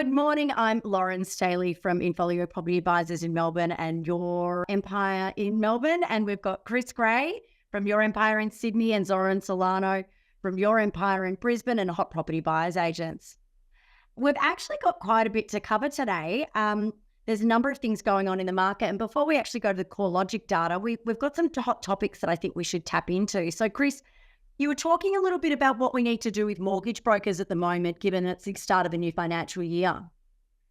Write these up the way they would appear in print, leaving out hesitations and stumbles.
Good morning. I'm Lauren Staley from Infolio Property Advisors in Melbourne and Your Empire in Melbourne. And we've got Chris Gray from Your Empire in Sydney and Zoran Solano from Your Empire in Brisbane and Hot Property Buyers Agents. We've actually got quite a bit to cover today. There's a number of things going on in the market. And before we actually go to the CoreLogic data, we've got some hot topics that I think we should tap into. So, Chris, you were talking a little bit about what we need to do with mortgage brokers at the moment, given it's the start of the new financial year.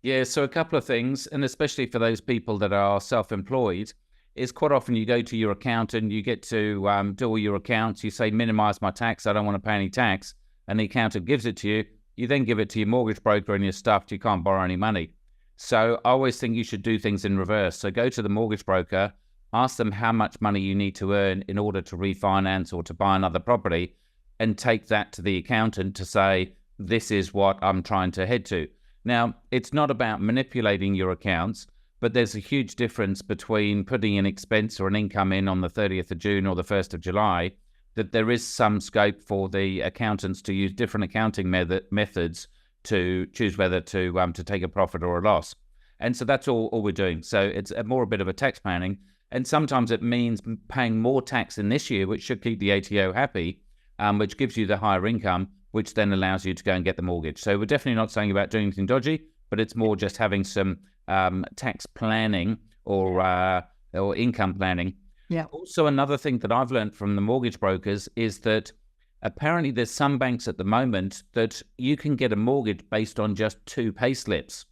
Yeah, so a couple of things, and especially for those people that are self-employed, is quite often you go to your accountant, you get to do all your accounts, you say, minimize my tax, I don't want to pay any tax, and the accountant gives it to you. You then give it to your mortgage broker and you're stuffed, you can't borrow any money. So I always think you should do things in reverse. So go to the mortgage broker, ask them how much money you need to earn in order to refinance or to buy another property, and take that to the accountant to say, this is what I'm trying to head to. Now, it's not about manipulating your accounts, but there's a huge difference between putting an expense or an income in on the 30th of June or the 1st of July, that there is some scope for the accountants to use different accounting methods to choose whether to take a profit or a loss. And so that's all we're doing. So it's more a bit of a tax planning. And sometimes it means paying more tax in this year, which should keep the ATO happy, which gives you the higher income, which then allows you to go and get the mortgage. So we're definitely not saying about doing anything dodgy, but it's more just having some tax planning or income planning. Yeah. Also, another thing that I've learned from the mortgage brokers is that apparently there's some banks at the moment that you can get a mortgage based on just 2 pay slips.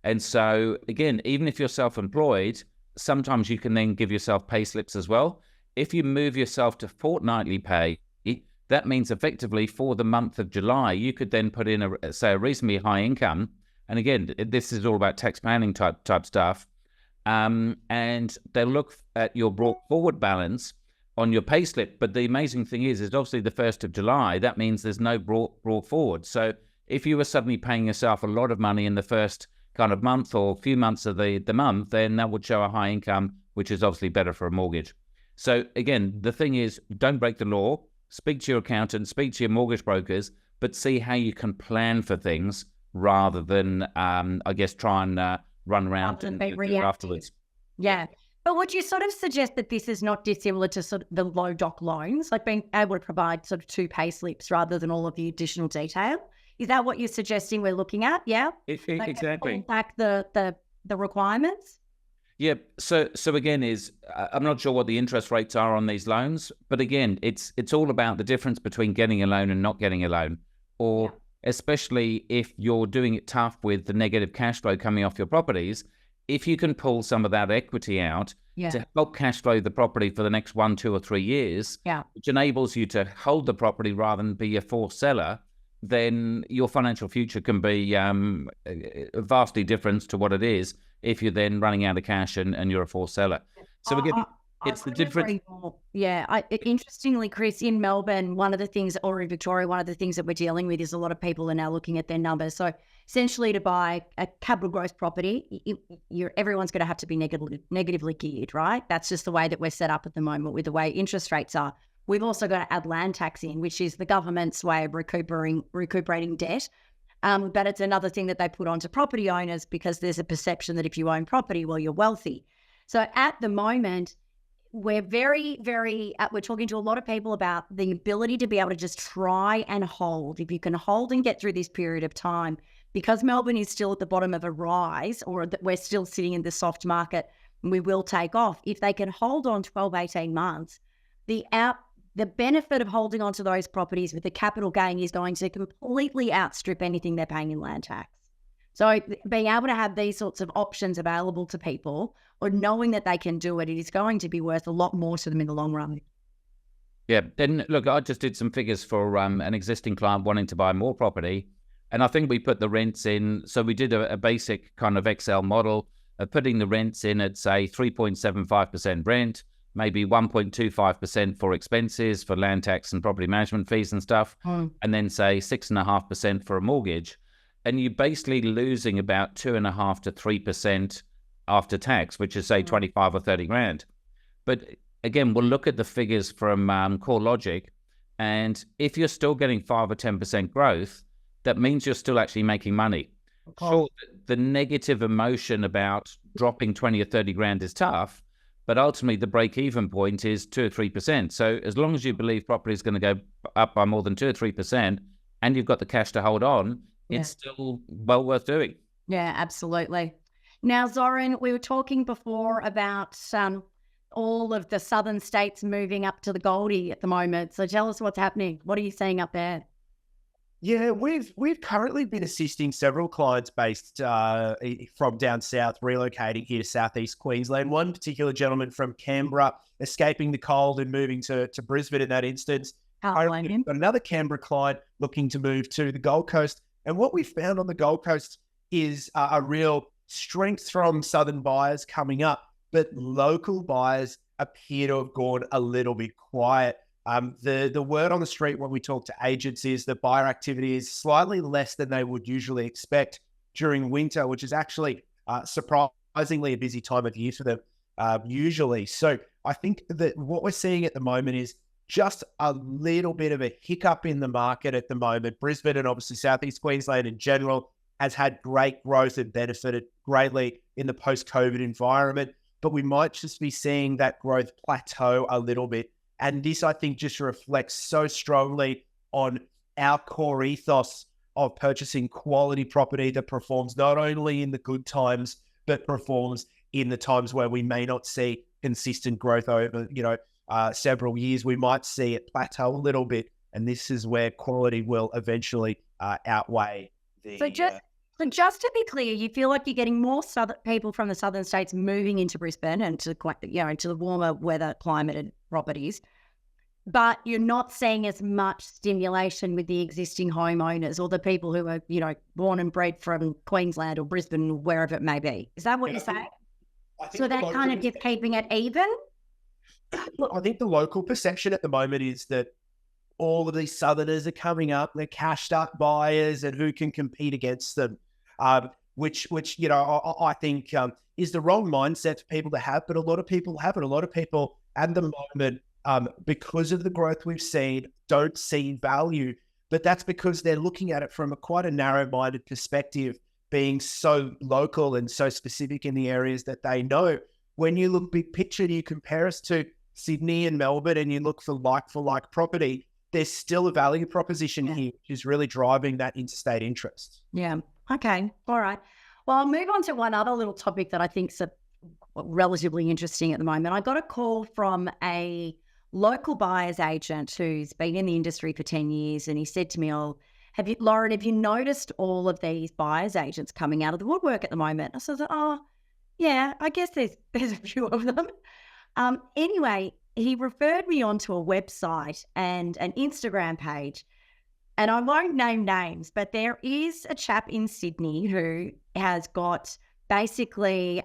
And so, again, even if you're self-employed, sometimes you can then give yourself pay slips as well. If you move yourself to fortnightly pay, that means effectively for the month of July, you could then put in a reasonably high income. And again, this is all about tax planning type stuff. And they'll look at your brought forward balance on your pay slip. But the amazing thing is obviously the 1st of July, that means there's no brought forward. So if you were suddenly paying yourself a lot of money in the first kind of month or few months of the month, then that would show a high income, which is obviously better for a mortgage. So again, the thing is, don't break the law, speak to your accountant, speak to your mortgage brokers, but see how you can plan for things rather than, try and run around and do it afterwards. Yeah. But would you sort of suggest that this is not dissimilar to sort of the low doc loans, like being able to provide sort of 2 pay slips rather than all of the additional detail? Is that what you're suggesting we're looking at? Yeah. Exactly. Back the requirements. Yeah. So again, I'm not sure what the interest rates are on these loans, but again, it's all about the difference between getting a loan and not getting a loan, or especially if you're doing it tough with the negative cash flow coming off your properties. If you can pull some of that equity out to help cash flow the property for the next 1, 2, or 3 years, which enables you to hold the property rather than be a forced seller, then your financial future can be vastly different to what it is if you're then running out of cash and you're a forced seller. So again, it's the difference. Yeah. Interestingly, Chris, in Melbourne, one of the things, or in Victoria, one of the things that we're dealing with is a lot of people are now looking at their numbers. So essentially to buy a capital growth property, everyone's going to have to be negatively geared, right? That's just the way that we're set up at the moment with the way interest rates are. We've also got to add land tax in, which is the government's way of recuperating debt. But it's another thing that they put onto property owners because there's a perception that if you own property, well, you're wealthy. So at the moment, we're we're talking to a lot of people about the ability to be able to just try and hold. If you can hold and get through this period of time, because Melbourne is still at the bottom of a rise, or that we're still sitting in the soft market, and we will take off. If they can hold on 12, 18 months, the benefit of holding onto those properties with the capital gain is going to completely outstrip anything they're paying in land tax. So being able to have these sorts of options available to people, or knowing that they can do it, it is going to be worth a lot more to them in the long run. Yeah. And look, I just did some figures for an existing client wanting to buy more property. And I think we put the rents in. So we did a basic kind of Excel model of putting the rents in at, say, 3.75% rent, maybe 1.25% for expenses, for land tax and property management fees and stuff, and then say 6.5% for a mortgage. And you're basically losing about 2.5% to 3% after tax, which is say 25 or 30 grand. But again, we'll look at the figures from CoreLogic, and if you're still getting 5 or 10% growth, that means you're still actually making money. Sure, the negative emotion about dropping 20 or 30 grand is tough, but ultimately the break-even point is 2 or 3%. So as long as you believe property is going to go up by more than 2 or 3%, and you've got the cash to hold on, it's still well worth doing. Yeah, absolutely. Now, Zoran, we were talking before about all of the southern states moving up to the Goldie at the moment. So tell us what's happening. What are you seeing up there? Yeah, we've currently been assisting several clients based from down south relocating here to southeast Queensland. One particular gentleman from Canberra escaping the cold and moving to Brisbane in that instance. Can't blame him. Got another Canberra client looking to move to the Gold Coast. And what we found on the Gold Coast is a real strength from southern buyers coming up, but local buyers appear to have gone a little bit quiet. The word on the street when we talk to agents is that buyer activity is slightly less than they would usually expect during winter, which is actually surprisingly a busy time of year for them usually. So I think that what we're seeing at the moment is just a little bit of a hiccup in the market at the moment. Brisbane and obviously Southeast Queensland in general has had great growth and benefited greatly in the post-COVID environment, but we might just be seeing that growth plateau a little bit. And this, I think, just reflects so strongly on our core ethos of purchasing quality property that performs not only in the good times, but performs in the times where we may not see consistent growth over, several years. We might see it plateau a little bit. And this is where quality will eventually outweigh the... So just to be clear, you feel like you're getting more people from the southern states moving into Brisbane and to into the warmer weather climate and properties, but you're not seeing as much stimulation with the existing homeowners or the people who are, born and bred from Queensland or Brisbane or wherever it may be. Is that what you're saying? So that kind of just keeping it even? Look, I think the local perception at the moment is that all of these southerners are coming up, they're cashed up buyers and who can compete against them, which I think is the wrong mindset for people to have, but a lot of people have it. A lot of people at the moment, because of the growth we've seen, don't see value, but that's because they're looking at it from quite a narrow-minded perspective, being so local and so specific in the areas that they know. When you look big picture, you compare us to Sydney and Melbourne and you look for like property, there's still a value proposition here, which is really driving that interstate interest. Yeah. Okay. All right. Well, I'll move on to one other little topic that I think is relatively interesting at the moment. I got a call from a local buyer's agent who's been in the industry for 10 years. And he said to me, Lauren, have you noticed all of these buyer's agents coming out of the woodwork at the moment? I said, yeah, I guess there's a few of them. Anyway, he referred me onto a website and an Instagram page, and I won't name names, but there is a chap in Sydney who has got basically,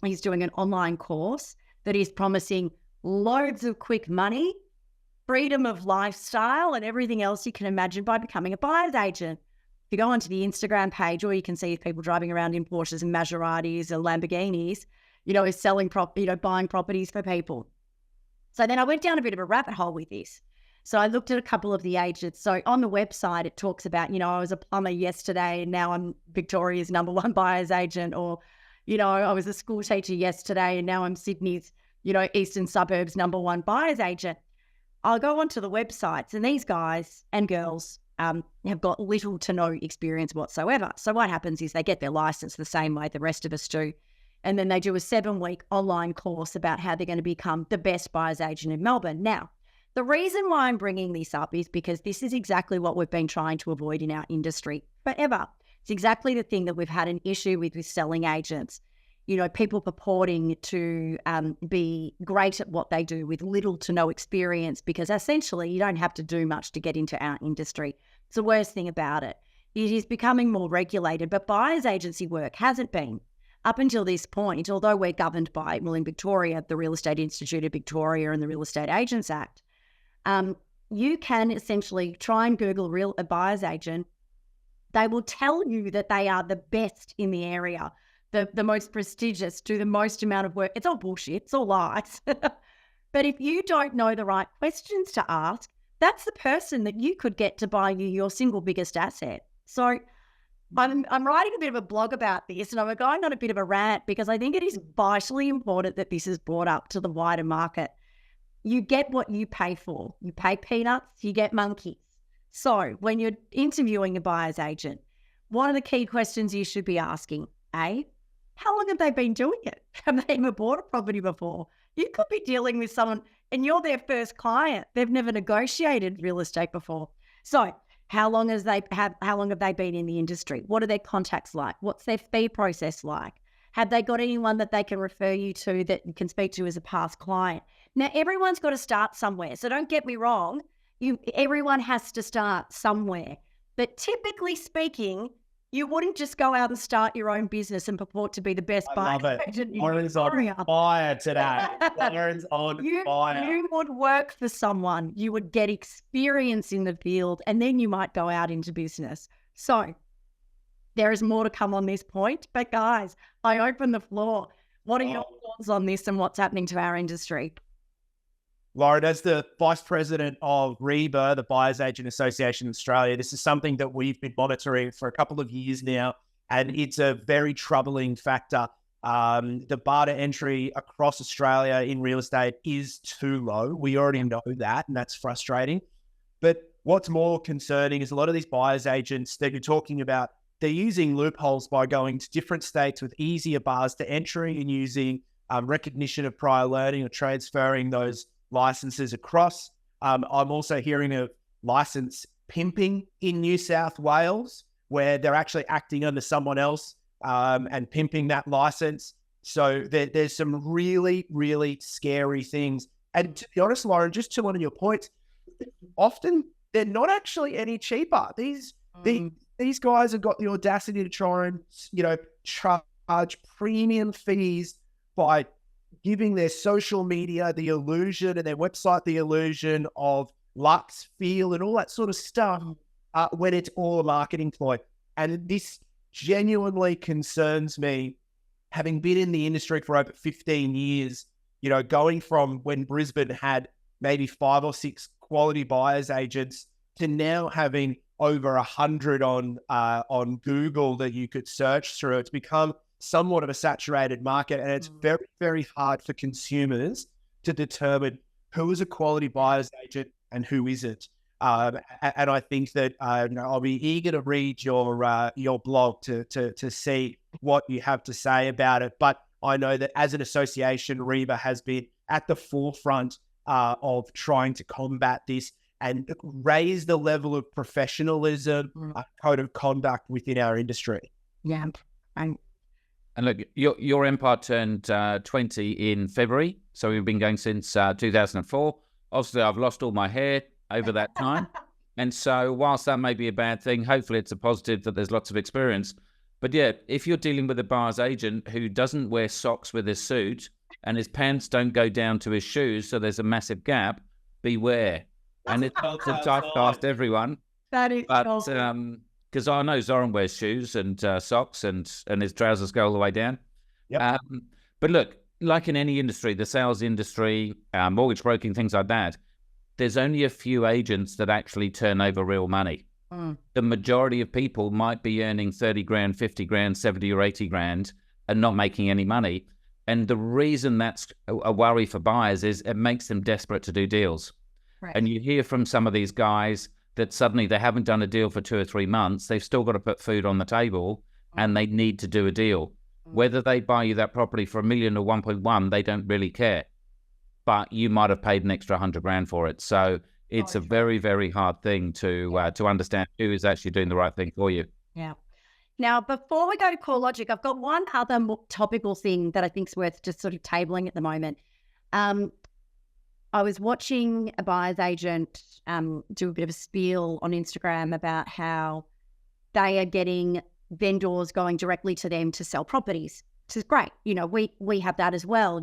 he's doing an online course that is promising loads of quick money, freedom of lifestyle, and everything else you can imagine by becoming a buyer's agent. If you go onto the Instagram page, all you can see is people driving around in Porsches and Maseratis and Lamborghinis, is selling buying properties for people. So then I went down a bit of a rabbit hole with this. So I looked at a couple of the agents. So on the website, it talks about, I was a plumber yesterday and now I'm Victoria's #1 buyer's agent, or, I was a school teacher yesterday and now I'm Sydney's, eastern suburbs #1 buyer's agent. I'll go onto the websites and these guys and girls have got little to no experience whatsoever. So what happens is they get their license the same way the rest of us do. And then they do a 7-week online course about how they're going to become the best buyer's agent in Melbourne. Now, the reason why I'm bringing this up is because this is exactly what we've been trying to avoid in our industry forever. It's exactly the thing that we've had an issue with selling agents. People purporting to be great at what they do with little to no experience, because essentially you don't have to do much to get into our industry. It's the worst thing about it. It is becoming more regulated, but buyer's agency work hasn't been. Up until this point, although we're governed by, in Victoria, the Real Estate Institute of Victoria and the Real Estate Agents Act, you can essentially try and Google a buyer's agent. They will tell you that they are the best in the area, the most prestigious, do the most amount of work. It's all bullshit. It's all lies. But if you don't know the right questions to ask, that's the person that you could get to buy you your single biggest asset. So I'm writing a bit of a blog about this, and I'm going on a bit of a rant because I think it is vitally important that this is brought up to the wider market. You get what you pay for. You pay peanuts, you get monkeys. So when you're interviewing a buyer's agent, one of the key questions you should be asking, A, how long have they been doing it? Have they ever bought a property before? You could be dealing with someone and you're their first client. They've never negotiated real estate before. So how long have they been in the industry? What are their contacts like? What's their fee process like? Have they got anyone that they can refer you to that you can speak to as a past client? Now, everyone's got to start somewhere. So don't get me wrong. Everyone has to start somewhere. But typically speaking, you wouldn't just go out and start your own business and purport to be the best buyer agent. Lauren's on fire today. Lauren's on fire. You would work for someone. You would get experience in the field, and then you might go out into business. So there is more to come on this point. But guys, I open the floor. What are your thoughts on this and what's happening to our industry? Lauren, as the Vice President of REBA, the Buyers Agent Association in Australia, this is something that we've been monitoring for a couple of years now, and it's a very troubling factor. The bar to entry across Australia in real estate is too low. We already know that, and that's frustrating. But what's more concerning is a lot of these buyers agents that you're talking about, they're using loopholes by going to different states with easier bars to entry and using recognition of prior learning or transferring those licenses across. I'm also hearing of license pimping in New South Wales, where they're actually acting under someone else and pimping that license. So there's some really, really scary things. And to be honest, Lauren, just to one of your points, often they're not actually any cheaper. These guys have got the audacity to try and, charge premium fees by giving their social media the illusion and their website the illusion of luxe, feel, and all that sort of stuff when it's all a marketing ploy. And this genuinely concerns me, having been in the industry for over 15 years, going from when Brisbane had maybe 5 or 6 quality buyers agents to now having over 100 on Google that you could search through. It's become somewhat of a saturated market, and it's very, very hard for consumers to determine who is a quality buyer's agent and who isn't. And I think that I'll be eager to read your blog to see what you have to say about it. But I know that as an association, REBA has been at the forefront of trying to combat this and raise the level of professionalism, code of conduct within our industry. Yeah. And look, your empire turned 20 in February, so we've been going since 2004. Obviously, I've lost all my hair over that time. And so whilst that may be a bad thing, hopefully it's a positive that there's lots of experience. But yeah, if you're dealing with a buyer's agent who doesn't wear socks with his suit and his pants don't go down to his shoes, so there's a massive gap, beware. And it's typecast everyone. That is because I know Zoran wears shoes and socks and his trousers go all the way down. Yep. But look, like in any industry, the sales industry, mortgage broking, things like that, there's only a few agents that actually turn over real money. The majority of people might be earning 30 grand, 50 grand, 70 or 80 grand and not making any money. And the reason that's a worry for buyers is it makes them desperate to do deals. Right. And you hear from some of these guys that suddenly they haven't done a deal for 2 or 3 months. They've still got to put food on the table and they need to do a deal. Whether they buy you that property for $1 million or 1.1, they don't really care. But you might have paid an extra 100 grand for it. So it's a very, very hard thing to understand who is actually doing the right thing for you. Yeah. Now, before we go to CoreLogic, I've got one other more topical thing that I think is worth just sort of tabling at the moment. I was watching a buyer's agent do a bit of a spiel on Instagram about how they are getting vendors going directly to them to sell properties, which is great. We have that as well.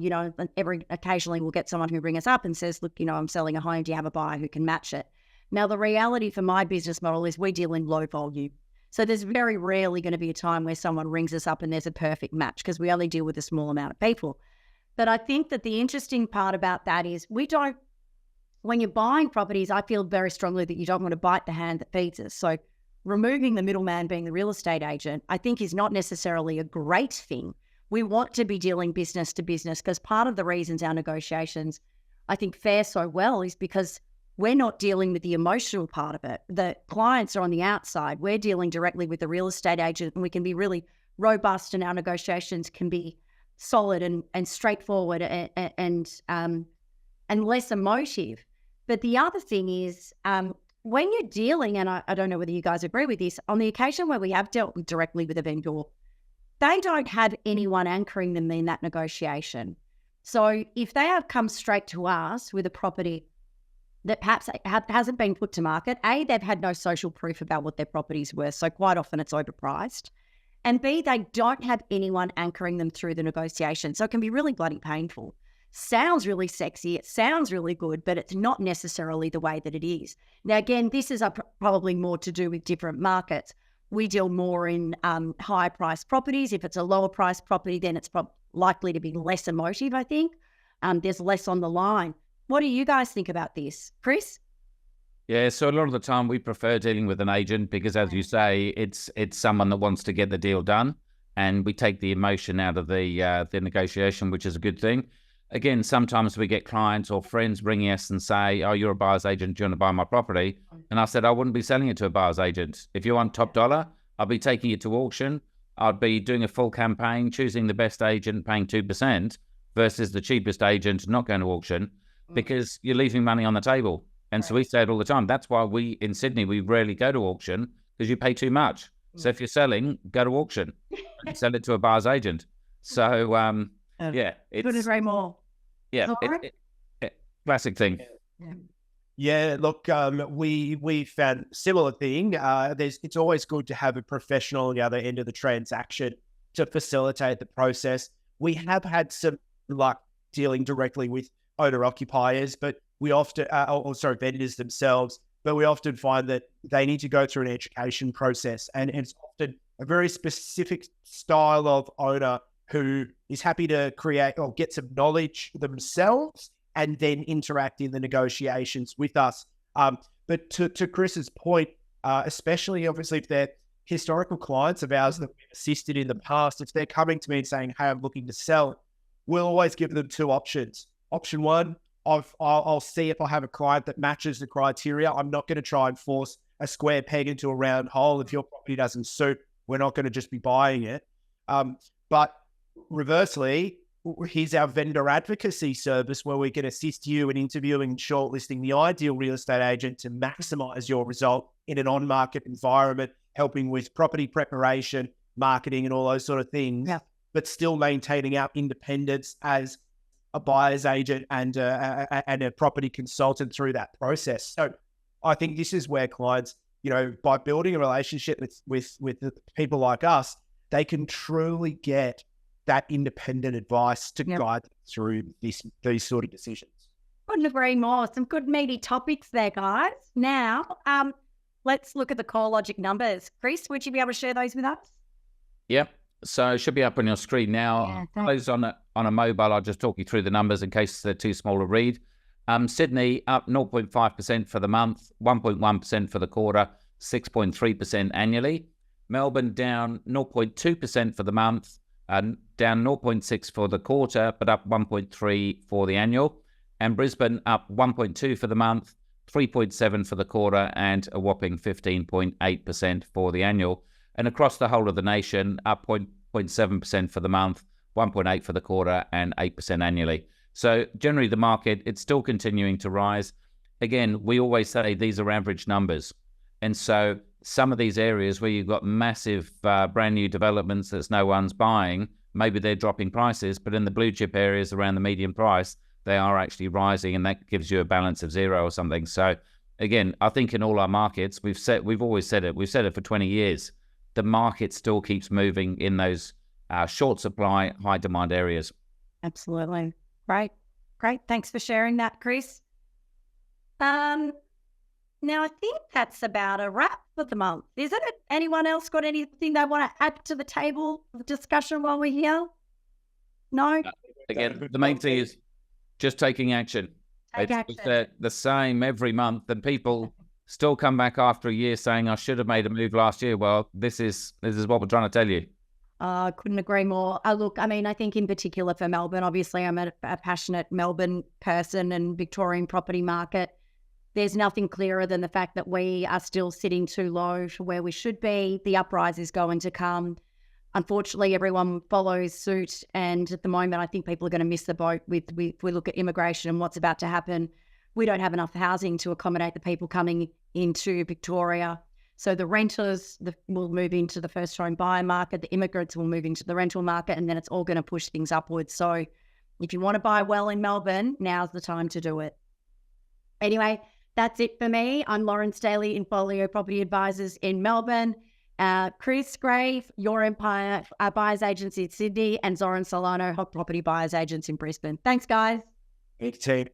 Occasionally we'll get someone who ring us up and says, look, I'm selling a home. Do you have a buyer who can match it? Now, the reality for my business model is we deal in low volume. So there's very rarely going to be a time where someone rings us up and there's a perfect match because we only deal with a small amount of people. But I think that the interesting part about that is when you're buying properties, I feel very strongly that you don't want to bite the hand that feeds us. So removing the middleman being the real estate agent, I think is not necessarily a great thing. We want to be dealing business to business, because part of the reasons our negotiations, I think, fare so well is because we're not dealing with the emotional part of it. The clients are on the outside. We're dealing directly with the real estate agent, and we can be really robust, and our negotiations can be solid and straightforward and less emotive. But the other thing is, when you're dealing, and I don't know whether you guys agree with this, on the occasion where we have dealt directly with a vendor, they don't have anyone anchoring them in that negotiation. So if they have come straight to us with a property that perhaps hasn't been put to market, A, they've had no social proof about what their property's worth, so quite often it's overpriced. And B, they don't have anyone anchoring them through the negotiation. So it can be really bloody painful. Sounds really sexy, it sounds really good, but it's not necessarily the way that it is. Now, again, this is probably more to do with different markets. We deal more in higher priced properties. If it's a lower priced property, then it's likely to be less emotive, I think. There's less on the line. What do you guys think about this? Chris? Yeah, so a lot of the time we prefer dealing with an agent because, as you say, it's someone that wants to get the deal done, and we take the emotion out of the negotiation, which is a good thing. Again, sometimes we get clients or friends ringing us and say, "Oh, you're a buyer's agent. Do you want to buy my property?" And I said, I wouldn't be selling it to a buyer's agent. If you want top dollar, I'll be taking it to auction. I'd be doing a full campaign, choosing the best agent, paying 2% versus the cheapest agent not going to auction, because you're leaving money on the table. And so we say it all the time. That's why in Sydney, we rarely go to auction, because you pay too much. So if you're selling, go to auction and sell it to a buyer's agent. So, yeah. Couldn't agree more. Yeah, classic thing. Yeah, look, we found similar thing. It's always good to have a professional on the other end of the transaction to facilitate the process. We have had some luck dealing directly with owner-occupiers, but we often, vendors themselves, but we often find that they need to go through an education process, and it's often a very specific style of owner who is happy to create or get some knowledge themselves and then interact in the negotiations with us. But to Chris's point, especially obviously if they're historical clients of ours that we've assisted in the past, if they're coming to me and saying, "Hey, I'm looking to sell," we'll always give them two options. Option one, I'll see if I have a client that matches the criteria. I'm not going to try and force a square peg into a round hole. If your property doesn't suit, we're not going to just be buying it. But reversely, here's our vendor advocacy service where we can assist you in interviewing and shortlisting the ideal real estate agent to maximize your result in an on-market environment, helping with property preparation, marketing, and all those sort of things, but still maintaining our independence as a buyer's agent and a property consultant through that process. So I think this is where clients, by building a relationship with people like us, they can truly get that independent advice to guide them through these sort of decisions. Couldn't agree more. Some good meaty topics there, guys. Now, let's look at the CoreLogic numbers. Chris, would you be able to share those with us? Yep. So it should be up on your screen now. Those on a mobile, I'll just talk you through the numbers in case they're too small to read. Sydney up 0.5% for the month, 1.1% for the quarter, 6.3% annually. Melbourne down 0.2% for the month, down 0.6 for the quarter, but up 1.3 for the annual. And Brisbane up 1.2 for the month, 3.7 for the quarter, and a whopping 15.8% for the annual. And across the whole of the nation, up 0.7% for the month, 1.8 for the quarter, and 8% annually. So generally the market, it's still continuing to rise. Again, we always say these are average numbers. And so some of these areas where you've got massive brand new developments that no one's buying, maybe they're dropping prices, but in the blue chip areas around the median price, they are actually rising, and that gives you a balance of zero or something. So again, I think in all our markets, we've always said it. We've said it for 20 years. The market still keeps moving in those short supply, high demand areas. Absolutely. Great. Thanks for sharing that, Chris. Now, I think that's about a wrap for the month, isn't it? Anyone else got anything they want to add to the table of discussion while we're here? No? Again, the main thing is just taking action. Take action. It's the same every month, and people still come back after a year saying I should have made a move last year. Well, this is what we're trying to tell you. Couldn't agree more. Look, I mean, I think in particular for Melbourne, obviously I'm a passionate Melbourne person and Victorian property market. There's nothing clearer than the fact that we are still sitting too low for where we should be. The uprise is going to come. Unfortunately, everyone follows suit. And at the moment, I think people are going to miss the boat if we look at immigration and what's about to happen. We don't have enough housing to accommodate the people coming into Victoria. So the renters will move into the first home buyer market. The immigrants will move into the rental market, and then it's all going to push things upwards. So if you want to buy well in Melbourne, now's the time to do it. Anyway, that's it for me. I'm Lauren Staley, Infolio Property Advisors in Melbourne. Chris Grave, Your Empire Buyers Agency in Sydney, and Zoran Solano, Hot Property Buyers Agents in Brisbane. Thanks, guys. Thanks, team.